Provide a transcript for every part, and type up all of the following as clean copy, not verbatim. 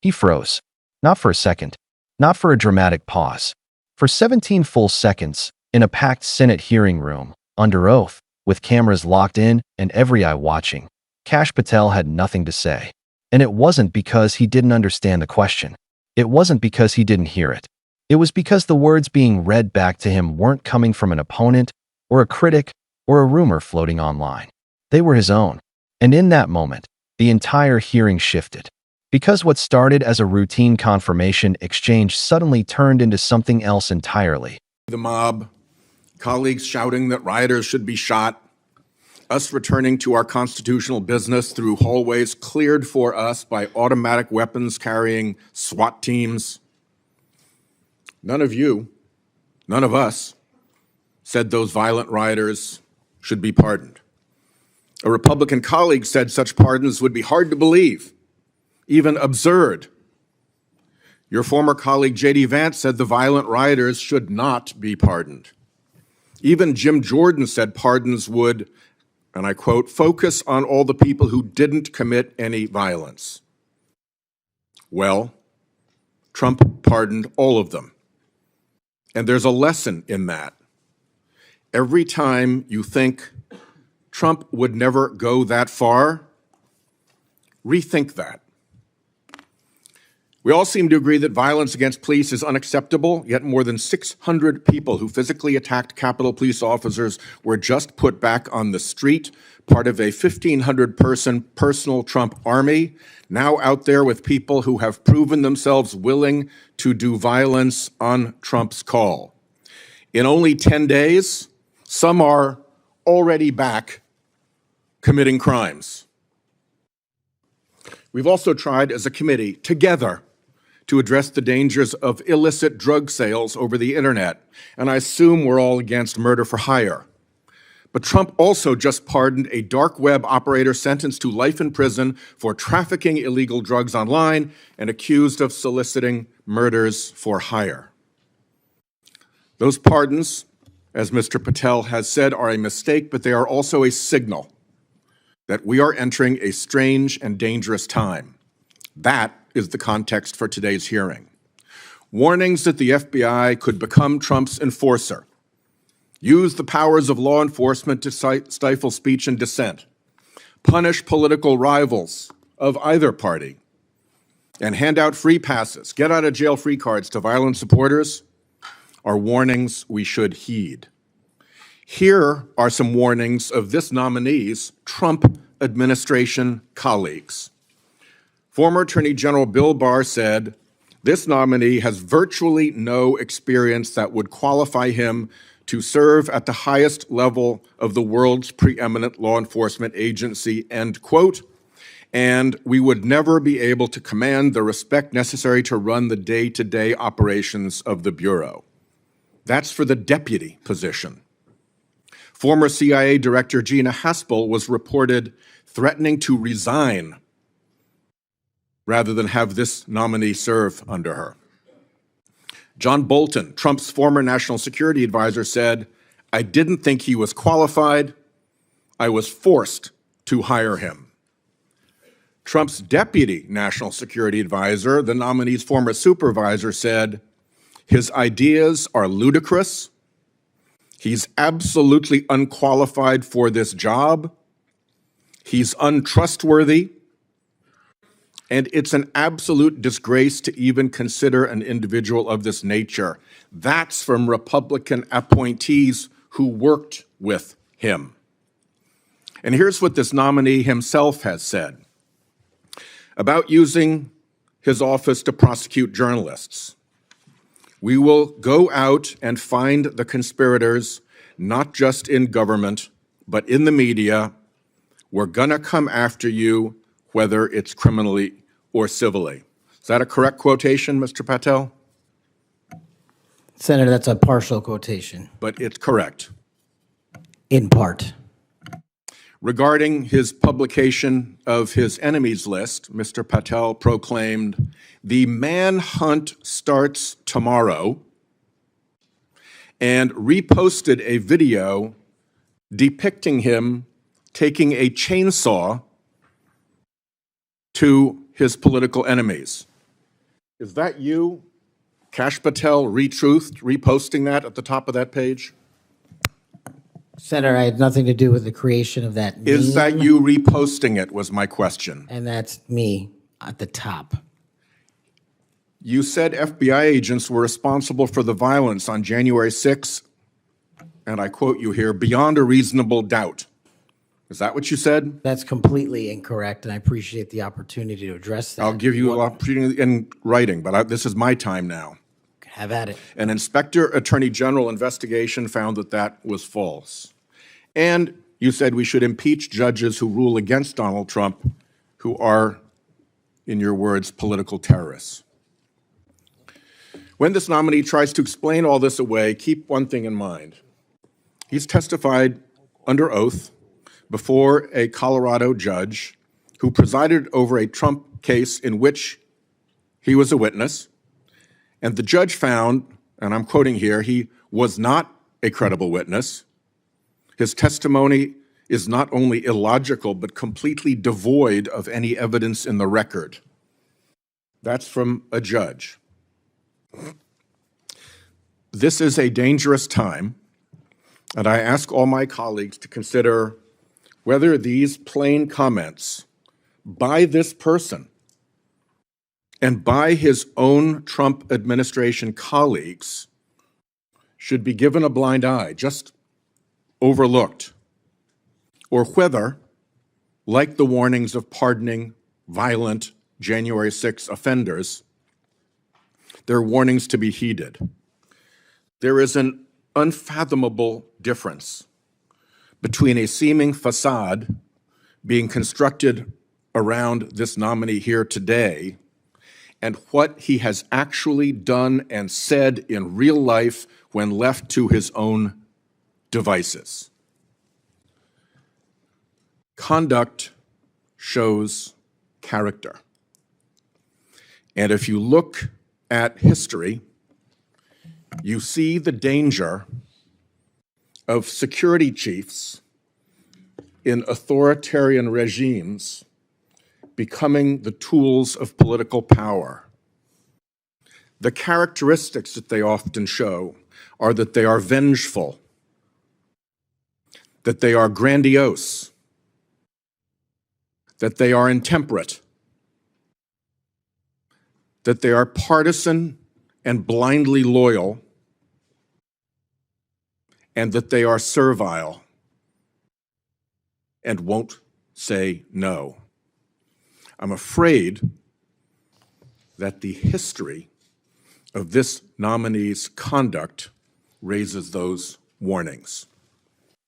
He froze. Not for a second. Not for a dramatic pause. For 17 full seconds, in a packed Senate hearing room, under oath, with cameras locked in and every eye watching, Kash Patel had nothing to say. And it wasn't because he didn't understand the question. It wasn't because he didn't hear it. It was because the words being read back to him weren't coming from an opponent, or a critic, or a rumor floating online. They were his own. And in that moment, the entire hearing shifted. Because what started as a routine confirmation exchange suddenly turned into something else entirely. The mob, colleagues shouting that rioters should be shot, us returning to our constitutional business through hallways cleared for us by automatic weapons carrying SWAT teams. None of you, none of us, said those violent rioters should be pardoned. A Republican colleague said such pardons would be hard to believe, even absurd. Your former colleague J.D. Vance said the violent rioters should not be pardoned. Even Jim Jordan said pardons would, and I quote, focus on all the people who didn't commit any violence. Well, Trump pardoned all of them. And there's a lesson in that. Every time you think Trump would never go that far, rethink that. We all seem to agree that violence against police is unacceptable, yet more than 600 people who physically attacked Capitol Police officers were just put back on the street, part of a 1,500-person personal Trump army, now out there with people who have proven themselves willing to do violence on Trump's call. In only 10 days, some are already back committing crimes. We've also tried as a committee, together, to address the dangers of illicit drug sales over the internet, and I assume we're all against murder for hire. But Trump also just pardoned a dark web operator sentenced to life in prison for trafficking illegal drugs online and accused of soliciting murders for hire. Those pardons, as Mr. Patel has said, are a mistake, but they are also a signal that we are entering a strange and dangerous time. That is the context for today's hearing. Warnings that the FBI could become Trump's enforcer, use the powers of law enforcement to stifle speech and dissent, punish political rivals of either party, and hand out free passes, get out of jail free cards to violent supporters are warnings we should heed. Here are some warnings of this nominee's Trump administration colleagues. Former Attorney General Bill Barr said, this nominee has virtually no experience that would qualify him to serve at the highest level of the world's preeminent law enforcement agency, end quote, and we would never be able to command the respect necessary to run the day-to-day operations of the Bureau. That's for the deputy position. Former CIA Director Gina Haspel was reported threatening to resign rather than have this nominee serve under her. John Bolton, Trump's former national security advisor, said, I didn't think he was qualified. I was forced to hire him. Trump's deputy national security advisor, the nominee's former supervisor, said, his ideas are ludicrous. He's absolutely unqualified for this job. He's untrustworthy. And it's an absolute disgrace to even consider an individual of this nature. That's from Republican appointees who worked with him. And here's what this nominee himself has said about using his office to prosecute journalists. We will go out and find the conspirators, not just in government, but in the media. We're gonna come after you, whether it's criminally or civilly. Is that a correct quotation, Mr. Patel? Senator, that's a partial quotation. But it's correct. In part. Regarding his publication of his enemies list, Mr. Patel proclaimed, the manhunt starts tomorrow, and reposted a video depicting him taking a chainsaw to his political enemies. Is that you, Kash Patel, reposting that at the top of that page? Senator, I had nothing to do with the creation of that Is that meme, you reposting it, was my question. and that's me at the top. You said FBI agents were responsible for the violence on January 6th, and I quote you here, beyond a reasonable doubt. Is that what you said? That's completely incorrect, and I appreciate the opportunity to address that. I'll give you an opportunity in writing, but this is my time now. Have at it. An Inspector Attorney General investigation found that that was false. And you said we should impeach judges who rule against Donald Trump, who are, in your words, political terrorists. When this nominee tries to explain all this away, keep one thing in mind. He's testified under oath before a Colorado judge who presided over a Trump case in which he was a witness. And the judge found, and I'm quoting here, he was not a credible witness. His testimony is not only illogical, but completely devoid of any evidence in the record. That's from a judge. This is a dangerous time, and I ask all my colleagues to consider whether these plain comments by this person and by his own Trump administration colleagues should be given a blind eye, just overlooked, or whether, like the warnings of pardoning violent January 6 offenders, they're warnings to be heeded. There is an unfathomable difference between a seeming facade being constructed around this nominee here today and what he has actually done and said in real life when left to his own devices. Conduct shows character. And if you look at history, you see the danger of security chiefs in authoritarian regimes becoming the tools of political power. The characteristics that they often show are that they are vengeful, that they are grandiose, that they are intemperate, that they are partisan and blindly loyal, and that they are servile and won't say no. I'm afraid that the history of this nominee's conduct raises those warnings.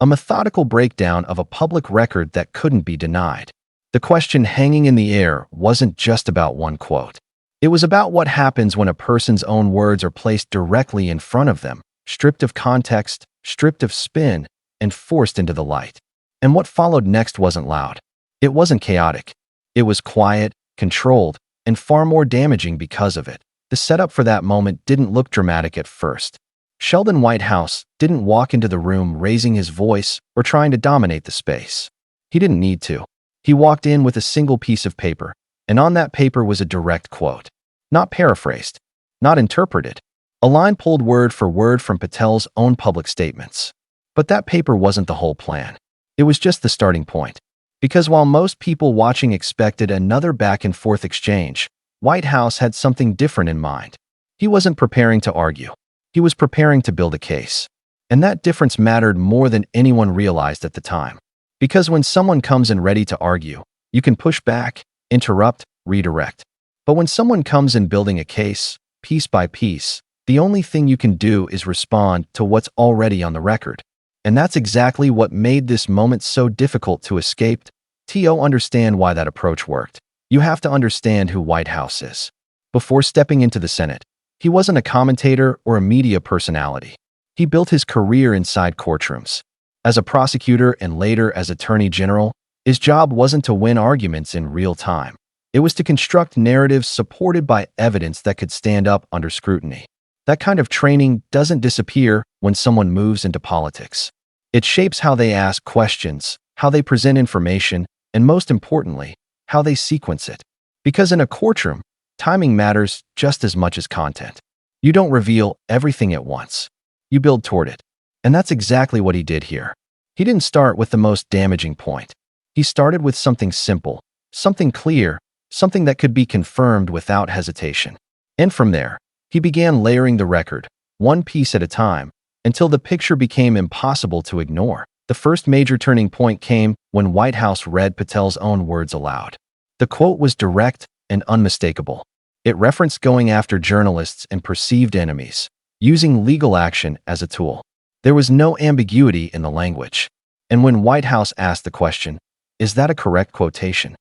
A methodical breakdown of a public record that couldn't be denied. The question hanging in the air wasn't just about one quote. It was about what happens when a person's own words are placed directly in front of them, stripped of context, stripped of spin, and forced into the light. And what followed next wasn't loud. It wasn't chaotic. It was quiet, controlled, and far more damaging because of it. The setup for that moment didn't look dramatic at first. Sheldon Whitehouse didn't walk into the room raising his voice or trying to dominate the space. He didn't need to. He walked in with a single piece of paper, and on that paper was a direct quote. Not paraphrased, not interpreted. A line pulled word for word from Patel's own public statements. But that paper wasn't the whole plan. It was just the starting point. Because while most people watching expected another back-and-forth exchange, Whitehouse had something different in mind. He wasn't preparing to argue. He was preparing to build a case. And that difference mattered more than anyone realized at the time. Because when someone comes in ready to argue, you can push back, interrupt, redirect. But when someone comes in building a case, piece by piece, the only thing you can do is respond to what's already on the record. And that's exactly what made this moment so difficult to escape. To understand why that approach worked, you have to understand who Whitehouse is. Before stepping into the Senate, he wasn't a commentator or a media personality. He built his career inside courtrooms. As a prosecutor and later as Attorney General, his job wasn't to win arguments in real time. It was to construct narratives supported by evidence that could stand up under scrutiny. That kind of training doesn't disappear when someone moves into politics. It shapes how they ask questions, how they present information, and most importantly, how they sequence it. Because in a courtroom, Timing matters just as much as content. You don't reveal everything at once. You build toward it. And that's exactly what he did here. He didn't start with the most damaging point. He started with something simple, something clear, something that could be confirmed without hesitation. And from there, he began layering the record, one piece at a time, until the picture became impossible to ignore. The first major turning point came when Whitehouse read Patel's own words aloud. The quote was direct and unmistakable. It referenced going after journalists and perceived enemies, using legal action as a tool. There was no ambiguity in the language. And when Whitehouse asked the question, "Is that a correct quotation?"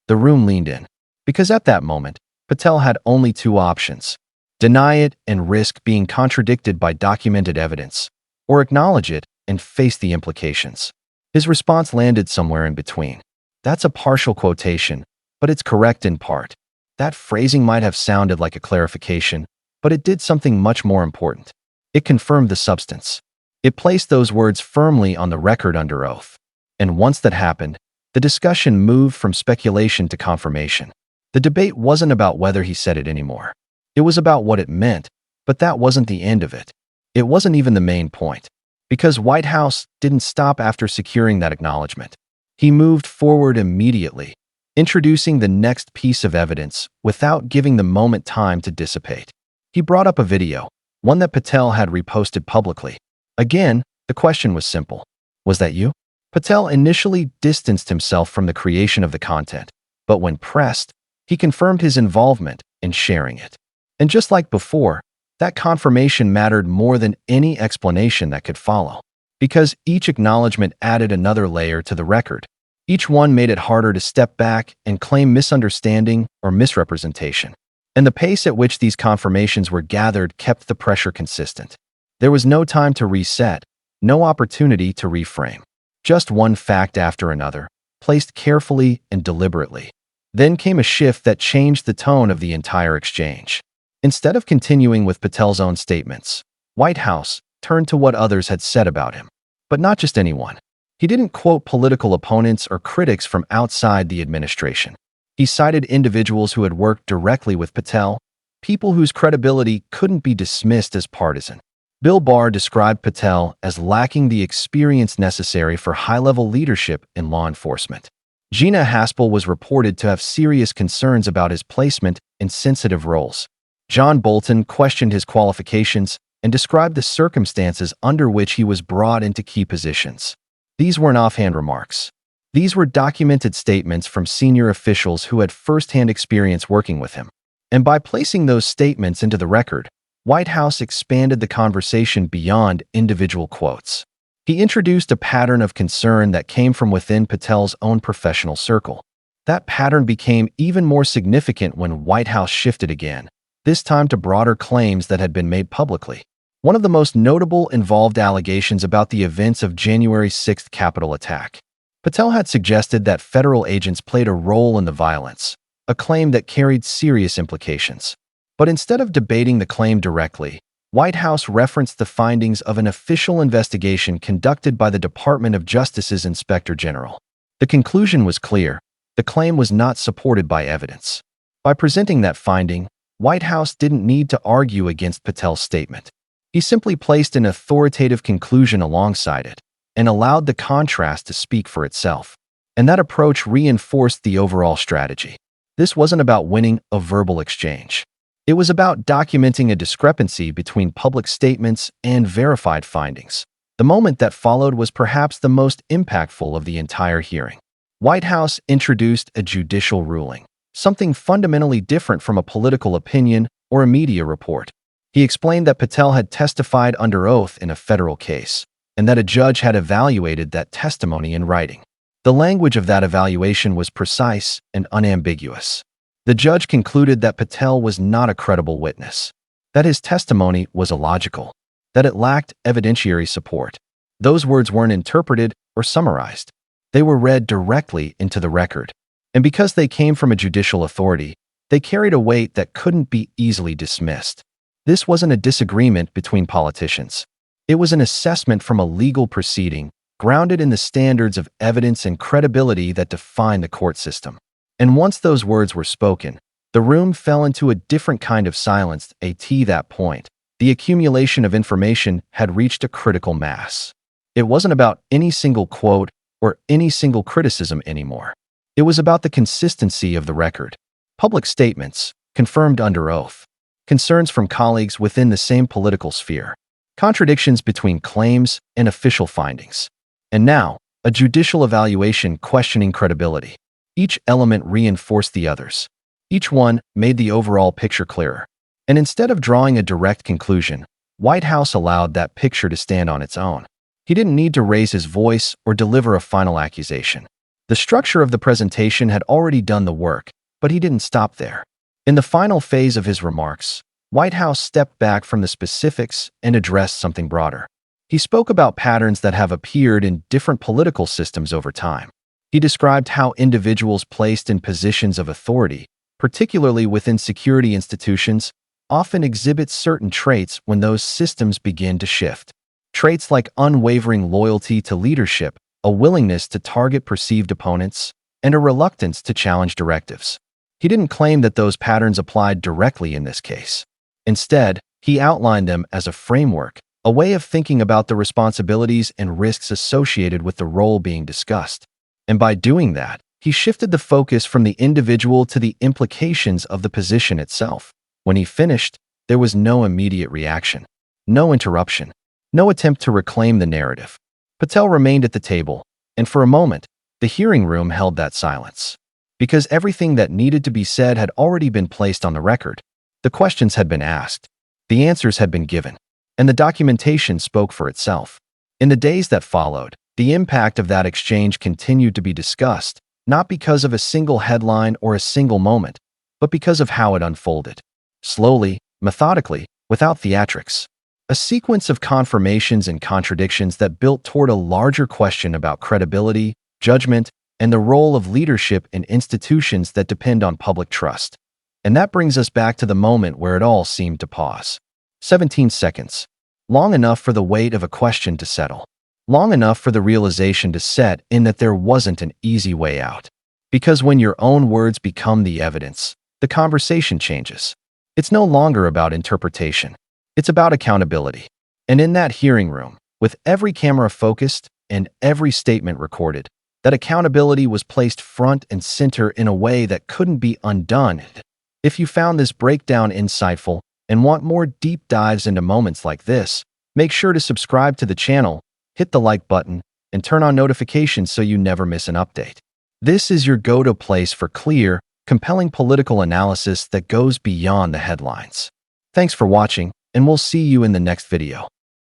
the room leaned in. Because at that moment, Patel had only two options: deny it and risk being contradicted by documented evidence, or acknowledge it and face the implications. His response landed somewhere in between. That's a partial quotation, but it's correct in part. That phrasing might have sounded like a clarification, but it did something much more important. It confirmed the substance. It placed those words firmly on the record under oath. And once that happened, the discussion moved from speculation to confirmation. The debate wasn't about whether he said it anymore. It was about what it meant, but that wasn't the end of it. It wasn't even the main point. Because Whitehouse didn't stop after securing that acknowledgement. He moved forward immediately, introducing the next piece of evidence without giving the moment time to dissipate. He brought up a video, one that Patel had reposted publicly. Again, the question was simple. Was that you? Patel initially distanced himself from the creation of the content, but when pressed, he confirmed his involvement in sharing it. And just like before, that confirmation mattered more than any explanation that could follow. Because each acknowledgement added another layer to the record. Each one made it harder to step back and claim misunderstanding or misrepresentation. And the pace at which these confirmations were gathered kept the pressure consistent. There was no time to reset, no opportunity to reframe. Just one fact after another, placed carefully and deliberately. Then came a shift that changed the tone of the entire exchange. Instead of continuing with Patel's own statements, Whitehouse turned to what others had said about him. But not just anyone. He didn't quote political opponents or critics from outside the administration. He cited individuals who had worked directly with Patel, people whose credibility couldn't be dismissed as partisan. Bill Barr described Patel as lacking the experience necessary for high-level leadership in law enforcement. Gina Haspel was reported to have serious concerns about his placement in sensitive roles. John Bolton questioned his qualifications and described the circumstances under which he was brought into key positions. These weren't offhand remarks. These were documented statements from senior officials who had first-hand experience working with him. And by placing those statements into the record, Whitehouse expanded the conversation beyond individual quotes. He introduced a pattern of concern that came from within Patel's own professional circle. That pattern became even more significant when Whitehouse shifted again, this time to broader claims that had been made publicly. One of the most notable involved allegations about the events of January 6th Capitol attack. Patel had suggested that federal agents played a role in the violence, a claim that carried serious implications. But instead of debating the claim directly, Whitehouse referenced the findings of an official investigation conducted by the Department of Justice's Inspector General. The conclusion was clear. The claim was not supported by evidence. By presenting that finding, Whitehouse didn't need to argue against Patel's statement. He simply placed an authoritative conclusion alongside it and allowed the contrast to speak for itself. And that approach reinforced the overall strategy. This wasn't about winning a verbal exchange. It was about documenting a discrepancy between public statements and verified findings. The moment that followed was perhaps the most impactful of the entire hearing. Whitehouse introduced a judicial ruling, something fundamentally different from a political opinion or a media report. He explained that Patel had testified under oath in a federal case, and that a judge had evaluated that testimony in writing. The language of that evaluation was precise and unambiguous. The judge concluded that Patel was not a credible witness, that his testimony was illogical, that it lacked evidentiary support. Those words weren't interpreted or summarized. They were read directly into the record. And because they came from a judicial authority, they carried a weight that couldn't be easily dismissed. This wasn't a disagreement between politicians. It was an assessment from a legal proceeding, grounded in the standards of evidence and credibility that define the court system. And once those words were spoken, The room fell into a different kind of silence at that point. The accumulation of information had reached a critical mass. It wasn't about any single quote or any single criticism anymore. It was about the consistency of the record. Public statements, confirmed under oath. Concerns from colleagues within the same political sphere. Contradictions between claims and official findings. And now, a judicial evaluation questioning credibility. Each element reinforced the others. Each one made the overall picture clearer. And instead of drawing a direct conclusion, Whitehouse allowed that picture to stand on its own. He didn't need to raise his voice or deliver a final accusation. The structure of the presentation had already done the work, but he didn't stop there. In the final phase of his remarks, Whitehouse stepped back from the specifics and addressed something broader. He spoke about patterns that have appeared in different political systems over time. He described how individuals placed in positions of authority, particularly within security institutions, often exhibit certain traits when those systems begin to shift. Traits like unwavering loyalty to leadership, a willingness to target perceived opponents, and a reluctance to challenge directives. He didn't claim that those patterns applied directly in this case. Instead, he outlined them as a framework, a way of thinking about the responsibilities and risks associated with the role being discussed. And by doing that, he shifted the focus from the individual to the implications of the position itself. When he finished, there was no immediate reaction, no interruption, no attempt to reclaim the narrative. Patel remained at the table, and for a moment, the hearing room held that silence. Because everything that needed to be said had already been placed on the record. The questions had been asked, the answers had been given, and the documentation spoke for itself. In the days that followed, the impact of that exchange continued to be discussed, not because of a single headline or a single moment, but because of how it unfolded. Slowly, methodically, without theatrics. A sequence of confirmations and contradictions that built toward a larger question about credibility, judgment, and the role of leadership in institutions that depend on public trust. And that brings us back to the moment where it all seemed to pause. 17 seconds. Long enough for the weight of a question to settle. Long enough for the realization to set in that there wasn't an easy way out. Because when your own words become the evidence, the conversation changes. It's no longer about interpretation. It's about accountability. And in that hearing room, with every camera focused and every statement recorded, that accountability was placed front and center in a way that couldn't be undone. If you found this breakdown insightful and want more deep dives into moments like this, make sure to subscribe to the channel, hit the like button, and turn on notifications so you never miss an update. This is your go-to place for clear, compelling political analysis that goes beyond the headlines. Thanks for watching, and we'll see you in the next video.